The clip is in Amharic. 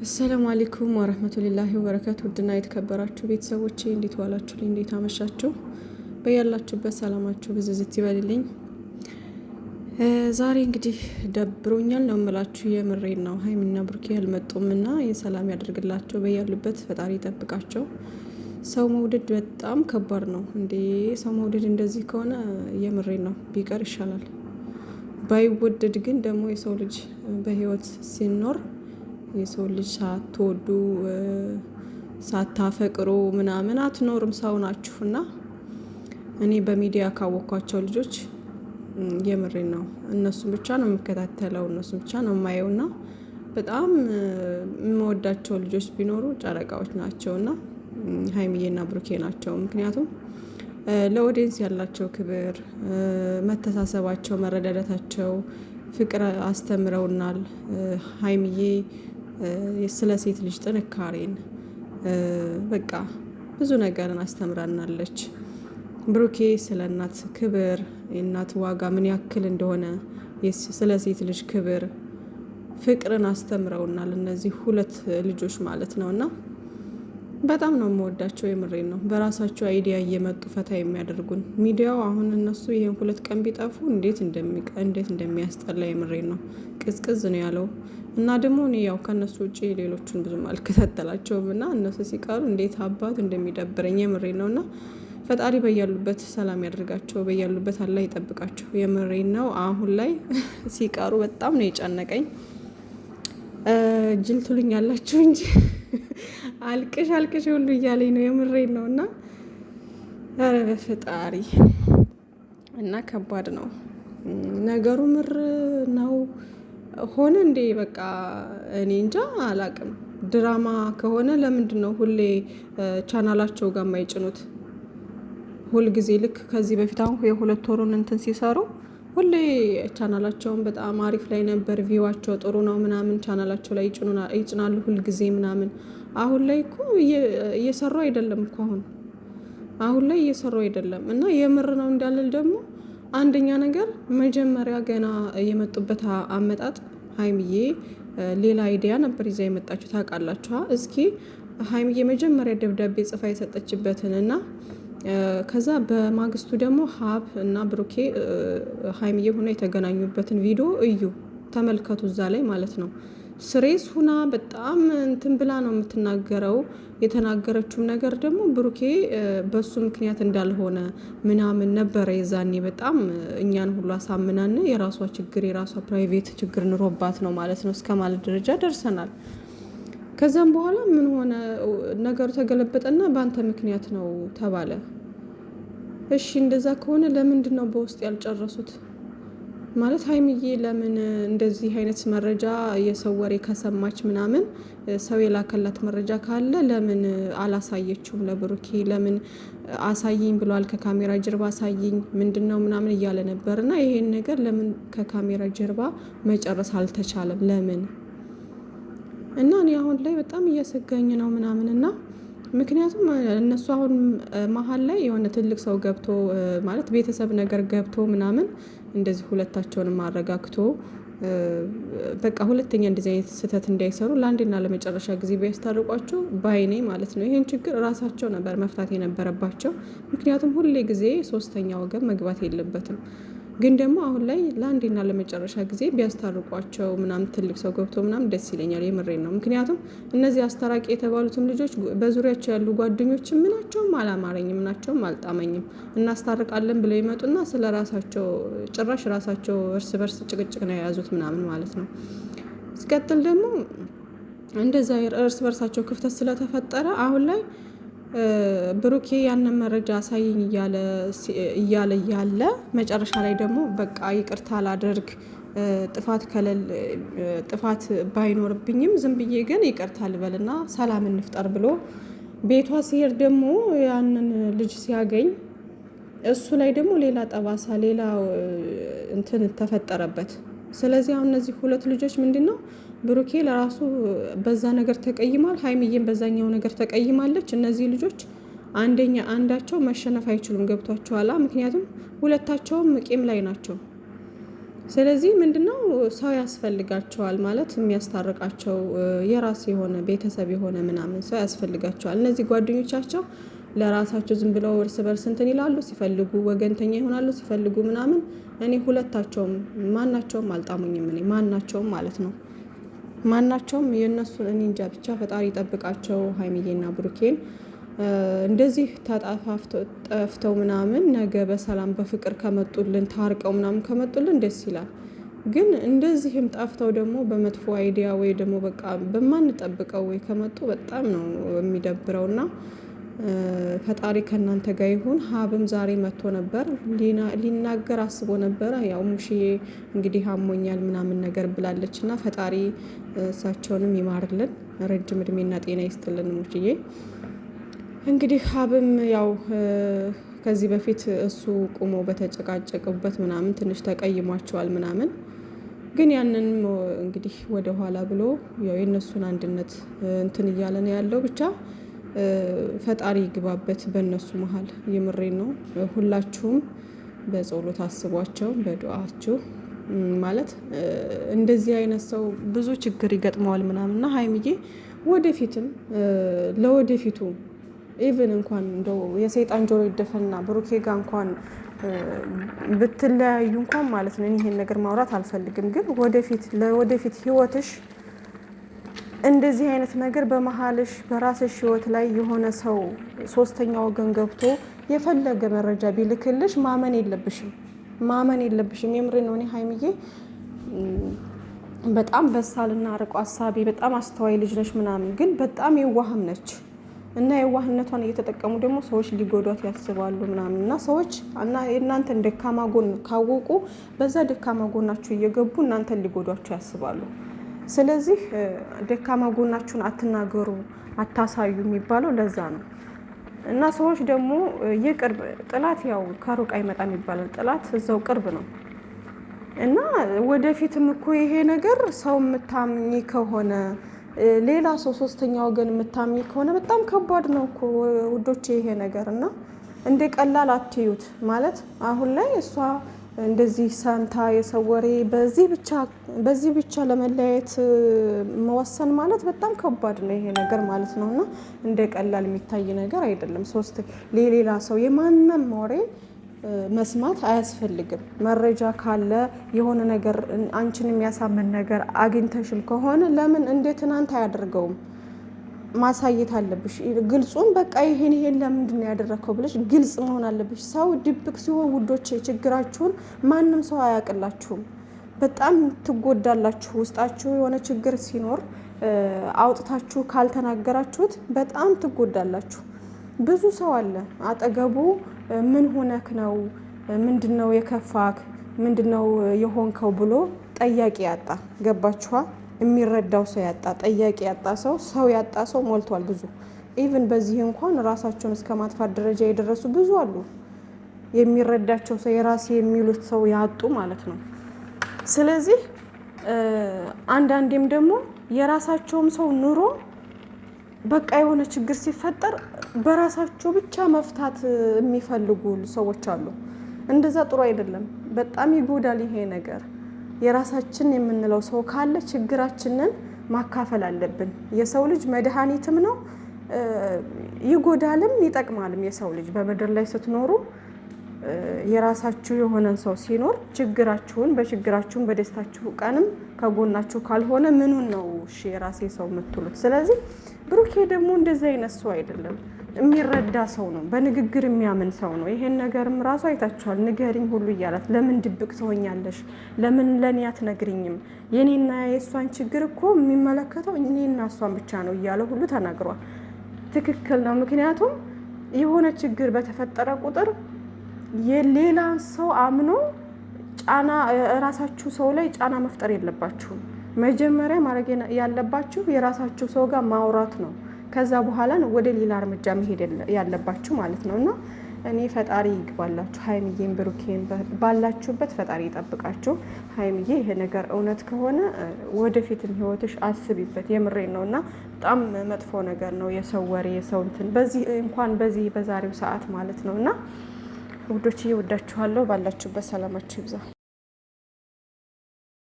አሰላሙ አለይኩም ወረህመቱላሂ ወበረካቱ። ውድና የተከበራችሁ ቤተሰቦቼ እንዴት ዋላችሁልኝ? እንዴት አመሻችሁ? በያላችሁበት ሰላማችሁ ብዝዝት ይበልልኝ። ዛሬ እንግዲህ ደብሮኛል ነው የምላችሁ። የምሬን ነው። ሀይሚና ብሩኬ አልመጡም እና የሰላም ያደርግላቸው በያሉበት ፈጣሪ ይጠብቃቸው። ሰው መውደድ በጣም ከባድ ነው እንዴ! ሰው መውደድ እንደዚህ ከሆነ የምሬን ነው ቢቀር ይሻላል። ባይወደድ ግን ደግሞ የሰው ልጅ በህይወት ሲኖር የሰው ልጅ ሳትወዱ ሳታፈቅሩ ምናምን አትኖርም። ሰው ናችሁ እና እኔ በሚዲያ ካወቅኳቸው ልጆች የምሬን ነው እነሱን ብቻ ነው የምከታተለው፣ እነሱን ብቻ ነው የማየው እና በጣም የምወዳቸው ልጆች ቢኖሩ ጨረቃዎች ናቸው እና ሀይሚዬና ብሩኬ ናቸው። ምክንያቱም ለኦዲየንስ ያላቸው ክብር፣ መተሳሰባቸው፣ መረዳዳታቸው፣ ፍቅር አስተምረውናል። ሀይሚዬ ስለ ሴት ልጅ ጥንካሬን በቃ ብዙ ነገርን አስተምራናለች። ብሩኬ ስለ እናት ክብር፣ የእናት ዋጋ ምን ያክል እንደሆነ፣ ስለ ሴት ልጅ ክብር፣ ፍቅርን አስተምረውናል። እነዚህ ሁለት ልጆች ማለት ነው እና በጣም ነው የምወዳቸው። የምሬን ነው። በራሳቸው አይዲያ እየመጡ ፈታ የሚያደርጉን ሚዲያው አሁን እነሱ ይሄን 2 ቀን ቢጠፉ እንዴት እንደሚያስጠላ የምሬን ነው። ቅዝቅዝ ነው ያለው እና ደግሞ እኔ ያው ከነሱ ውጪ ሌሎቹን ብዙም አልከታተላቸውም እና እነሱ ሲቀሩ እንዴት አባት እንደሚደብረኝ የምሬን ነው። እና ፈጣሪ በያሉበት ሰላም ያደርጋቸው፣ በያሉበት አላህ ይጠብቃቸው። የምሬን ነው። አሁን ላይ ሲቀሩ በጣም ነው የጨነቀኝ። ጅል ትሉኛላችሁ እንጂ አልቅሽ ሁሉ እያለኝ ነው። የምሬን ነው። እና ኧረ በፈጣሪ እና ከባድ ነው ነገሩ። ምር ነው ሆነ እንዴ? በቃ እኔ እንጃ አላቅም። ድራማ ከሆነ ለምንድን ነው ሁሌ ቻናላቸው ጋር የማይጭኑት? ሁልጊዜ ልክ ከዚህ በፊት አሁን የ2 ወሩን እንትን ሲሰሩ ሁሌ ቻናላቸውን በጣም አሪፍ ላይ ነበር፣ ቪዋቸው ጥሩ ነው ምናምን፣ ቻናላቸው ላይ ይጭናሉ ሁልጊዜ ምናምን። አሁን ላይ እኮ እየሰሩ አይደለም እኮ አሁን ላይ እየሰሩ አይደለም። እና የምር ነው እንዳልል ደግሞ አንደኛ ነገር መጀመሪያ ገና የመጡበት አመጣጥ ሀይሚዬ ሌላ አይዲያ ነበር ይዛ የመጣችሁ ታውቃላችሁ። እስኪ ሀይሚዬ መጀመሪያ ደብዳቤ ጽፋ የሰጠችበትን እና ከዛ በማግስቱ ደግሞ ሀብ እና ብሩኬ ሀይሚዬ ሆና የተገናኙበትን ቪዲዮ እዩ፣ ተመልከቱ። እዛ ላይ ማለት ነው ስሬስ ሁና በጣም እንትን ብላ ነው የምትናገረው። የተናገረችውም ነገር ደግሞ ብሩኬ በሱ ምክንያት እንዳልሆነ ምናምን ነበረ። የዛኔ በጣም እኛን ሁሉ አሳምናን የራሷ ችግር የራሷ ፕራይቬት ችግር ኑሮባት ነው ማለት ነው እስከ ማለት ደረጃ ደርሰናል። ከዛም በኋላ ምን ሆነ ነገሩ ተገለበጠና በአንተ ምክንያት ነው ተባለ። እሺ እንደዛ ከሆነ ለምንድን ነው በውስጥ ያልጨረሱት? ማለት ሀይሚዬ ለምን እንደዚህ አይነት መረጃ የሰው ወሬ ከሰማች ምናምን ሰው የላከላት መረጃ ካለ ለምን አላሳየችውም ለብሩኬ? ለምን አሳይኝ ብሏል፣ ከካሜራ ጀርባ አሳይኝ ምንድነው ምናምን እያለ ነበር። እና ይሄን ነገር ለምን ከካሜራ ጀርባ መጨረስ አልተቻለም? ለምን? እና እኔ አሁን ላይ በጣም እያሰጋኝ ነው ምናምን። እና ምክንያቱም እነሱ አሁን መሀል ላይ የሆነ ትልቅ ሰው ገብቶ ማለት ቤተሰብ ነገር ገብቶ ምናምን እንደዚህ ሁለታቸውንም አረጋግቶ በቃ ሁለተኛ እንደዚህ አይነት ስህተት እንዳይሰሩ ለአንዴና ለመጨረሻ ጊዜ ቢያስታርቋቸው ባይኔ ማለት ነው። ይሄን ችግር ራሳቸው ነበር መፍታት የነበረባቸው። ምክንያቱም ሁሌ ጊዜ 3ኛ ወገን መግባት የለበትም። ግን ደግሞ አሁን ላይ ለአንዴና ለመጨረሻ ጊዜ ቢያስታርቋቸው ምናምን ትልቅ ሰው ገብቶ ምናምን ደስ ይለኛል። የምሬን ነው። ምክንያቱም እነዚህ አስታራቂ የተባሉትም ልጆች በዙሪያቸው ያሉ ጓደኞች ምናቸውም አላማረኝም፣ ምናቸውም አልጣመኝም። እናስታርቃለን ብለው ይመጡና ስለ ራሳቸው ጭራሽ ራሳቸው እርስ በርስ ጭቅጭቅ ነው የያዙት ምናምን ማለት ነው። ሲቀጥል ደግሞ እንደዛ እርስ በርሳቸው ክፍተት ስለተፈጠረ አሁን ላይ ብሩኬ ያንን መረጃ አሳይኝ እያለ መጨረሻ ላይ ደግሞ በቃ ይቅርታ ላደርግ ጥፋት ባይኖርብኝም ዝም ብዬ ግን ይቅርታ ልበልና ሰላም እንፍጠር ብሎ ቤቷ ሲሄድ ደግሞ ያንን ልጅ ሲያገኝ እሱ ላይ ደግሞ ሌላ ጠባሳ ሌላ እንትን ተፈጠረበት። ስለዚህ አሁን እነዚህ 2 ልጆች ምንድነው ብሩኬ ለራሱ በዛ ነገር ተቀይሟል፣ ሀይሚዬም በዛኛው ነገር ተቀይማለች። እነዚህ ልጆች አንዳቸው መሸነፍ አይችሉም። ገብቷቸዋል? ምክንያቱም ሁለታቸውም ቂም ላይ ናቸው። ስለዚህ ምንድነው ሰው ያስፈልጋቸዋል ማለት የሚያስታርቃቸው የራስ የሆነ ቤተሰብ የሆነ ምናምን ሰው ያስፈልጋቸዋል። እነዚህ ጓደኞቻቸው ለራሳቸው ዝም ብለው እርስ በርስ እንትን ይላሉ፣ ሲፈልጉ ወገንተኛ ይሆናሉ፣ ሲፈልጉ ምናምን። እኔ ሁለታቸውም ማናቸውም አልጣሙኝም። እኔ ማናቸውም ማለት ነው ማናቸውም የእነሱን እኔ እንጃ ብቻ ፈጣሪ ይጠብቃቸው ሀይሚዬና ብሩኬን። እንደዚህ ጠፍተው ምናምን ነገ በሰላም በፍቅር ከመጡልን ታርቀው ምናምን ከመጡልን ደስ ይላል። ግን እንደዚህም ጠፍተው ደግሞ በመጥፎ አይዲያ ወይ ደግሞ በቃ በማንጠብቀው ወይ ከመጡ በጣም ነው የሚደብረውና ፈጣሪ ከእናንተ ጋር ይሁን። ሀብም ዛሬ መጥቶ ነበር ሊናገር አስቦ ነበረ። ያው ሙሽዬ እንግዲህ አሞኛል ምናምን ነገር ብላለች እና ፈጣሪ እሳቸውንም ይማርልን፣ ረጅም እድሜና ጤና ይስጥልን ሙሽዬ። እንግዲህ ሀብም ያው ከዚህ በፊት እሱ ቁሞ በተጨቃጨቁበት ምናምን ትንሽ ተቀይሟቸዋል ምናምን። ግን ያንን እንግዲህ ወደ ኋላ ብሎ ያው የእነሱን አንድነት እንትን እያለ ነው ያለው። ብቻ ፈጣሪ ይግባበት በእነሱ መሀል። የምሬን ነው። ሁላችሁም በጸሎት አስቧቸው፣ በዱዓችሁ ማለት እንደዚህ አይነት ሰው ብዙ ችግር ይገጥመዋል ምናምንና ሀይሚዬ ወደፊትም ለወደፊቱ ኢቭን እንኳን እንደው የሰይጣን ጆሮ ይደፈንና ብሩኬ ጋር እንኳን ብትለያዩ እንኳን ማለት ነው። ይሄን ነገር ማውራት አልፈልግም፣ ግን ለወደፊት ህይወትሽ እንደዚህ አይነት ነገር በመሀልሽ በራስሽ ህይወት ላይ የሆነ ሰው ሶስተኛ ወገን ገብቶ የፈለገ መረጃ ቢልክልሽ ማመን የለብሽም። የምሬ ነው። እኔ ሀይሚዬ በጣም በሳልና አርቆ አሳቢ በጣም አስተዋይ ልጅ ነች ምናምን፣ ግን በጣም የዋህም ነች እና የዋህነቷን እየተጠቀሙ ደግሞ ሰዎች ሊጎዷት ያስባሉ ምናምን እና ሰዎች እና የእናንተን ደካማ ጎን ካወቁ በዛ ደካማ ጎናችሁ እየገቡ እናንተን ሊጎዷችሁ ያስባሉ። ስለዚህ ደካማ ጎናችሁን አትናገሩ፣ አታሳዩ የሚባለው ለዛ ነው። እና ሰዎች ደግሞ የቅርብ ጥላት ያው ከሩቅ አይመጣም ይባላል። ጥላት እዛው ቅርብ ነው። እና ወደፊትም እኮ ይሄ ነገር ሰው የምታምኚ ከሆነ ሌላ ሰው ሶስተኛ ወገን የምታምኚ ከሆነ በጣም ከባድ ነው እኮ ውዶቼ ይሄ ነገር። እና እንደ ቀላል አትዩት። ማለት አሁን ላይ እሷ እንደዚህ ሰምታ የሰው ወሬ በዚህ ብቻ ለመለያየት መወሰን ማለት በጣም ከባድ ነው ይሄ ነገር ማለት ነው። እና እንደ ቀላል የሚታይ ነገር አይደለም። ሌላ ሰው የማንም ወሬ መስማት አያስፈልግም። መረጃ ካለ የሆነ ነገር አንቺን የሚያሳምን ነገር አግኝተሽም ከሆነ ለምን እንደ ትናንት አያደርገውም? ማሳየት አለብሽ። ግልጹን በቃ ይሄን ለምንድን ነው ያደረከው ብለሽ ግልጽ መሆን አለብሽ። ሰው ድብቅ ሲሆን ውዶቼ ችግራችሁን ማንም ሰው አያውቅላችሁም። በጣም ትጎዳላችሁ። ውስጣችሁ የሆነ ችግር ሲኖር አውጥታችሁ ካልተናገራችሁት በጣም ትጎዳላችሁ። ብዙ ሰው አለ አጠገቡ ምን ሆነክ ነው? ምንድነው የከፋክ? ምንድነው የሆንከው ብሎ ጠያቂ ያጣ። ገባችኋ? የሚረዳው ሰው ያጣ፣ ጠያቂ ያጣ ሰው ያጣ ሰው ሞልቷል ብዙ። ኢቭን በዚህ እንኳን ራሳቸውን እስከ ማጥፋት ደረጃ የደረሱ ብዙ አሉ። የሚረዳቸው ሰው የራሴ የሚሉት ሰው ያጡ ማለት ነው። ስለዚህ አንዳንዴም ደግሞ የራሳቸውም ሰው ኑሮ በቃ የሆነ ችግር ሲፈጠር በራሳቸው ብቻ መፍታት የሚፈልጉ ሰዎች አሉ። እንደዛ ጥሩ አይደለም። በጣም ይጎዳል ይሄ ነገር። የራሳችን የምንለው ሰው ካለ ችግራችንን ማካፈል አለብን። የሰው ልጅ መድኃኒትም ነው፣ ይጎዳልም ይጠቅማልም። የሰው ልጅ በምድር ላይ ስትኖሩ የራሳችሁ የሆነን ሰው ሲኖር ችግራችሁን በችግራችሁን በደስታችሁ ቀንም ከጎናችሁ ካልሆነ ምኑን ነው እሺ የራሴ ሰው የምትሉት? ስለዚህ ብሩኬ ደግሞ እንደዚህ አይነት ሰው አይደለም። የሚረዳ ሰው ነው። በንግግር የሚያምን ሰው ነው። ይሄን ነገርም ራሱ አይታችኋል። ንገሪኝ ሁሉ እያላት ለምን ድብቅ ትሆኛለሽ? ለምን ለኔ አትነግሪኝም? የኔና የእሷን ችግር እኮ የሚመለከተው እኔና እሷን ብቻ ነው እያለ ሁሉ ተናግሯል። ትክክል ነው። ምክንያቱም የሆነ ችግር በተፈጠረ ቁጥር የሌላን ሰው አምኖ ጫና ራሳችሁ ሰው ላይ ጫና መፍጠር የለባችሁም። መጀመሪያ ማድረግ ያለባችሁ የራሳችሁ ሰው ጋር ማውራት ነው። ከዛ በኋላ ነው ወደ ሌላ እርምጃ መሄድ ያለባችሁ ማለት ነው። እና እኔ ፈጣሪ ይግባላችሁ። ሀይሚዬን ብሩኬን ባላችሁበት ፈጣሪ ይጠብቃችሁ። ሀይሚዬ ይሄ ነገር እውነት ከሆነ ወደፊትም ህይወትሽ አስቢበት። የምሬን ነው። እና በጣም መጥፎ ነገር ነው የሰው ወሬ፣ የሰው እንትን በዚህ በዛሬው ሰዓት ማለት ነው። እና ውዶችዬ እወዳችኋለሁ። ባላችሁበት ሰላማችሁ ይብዛ።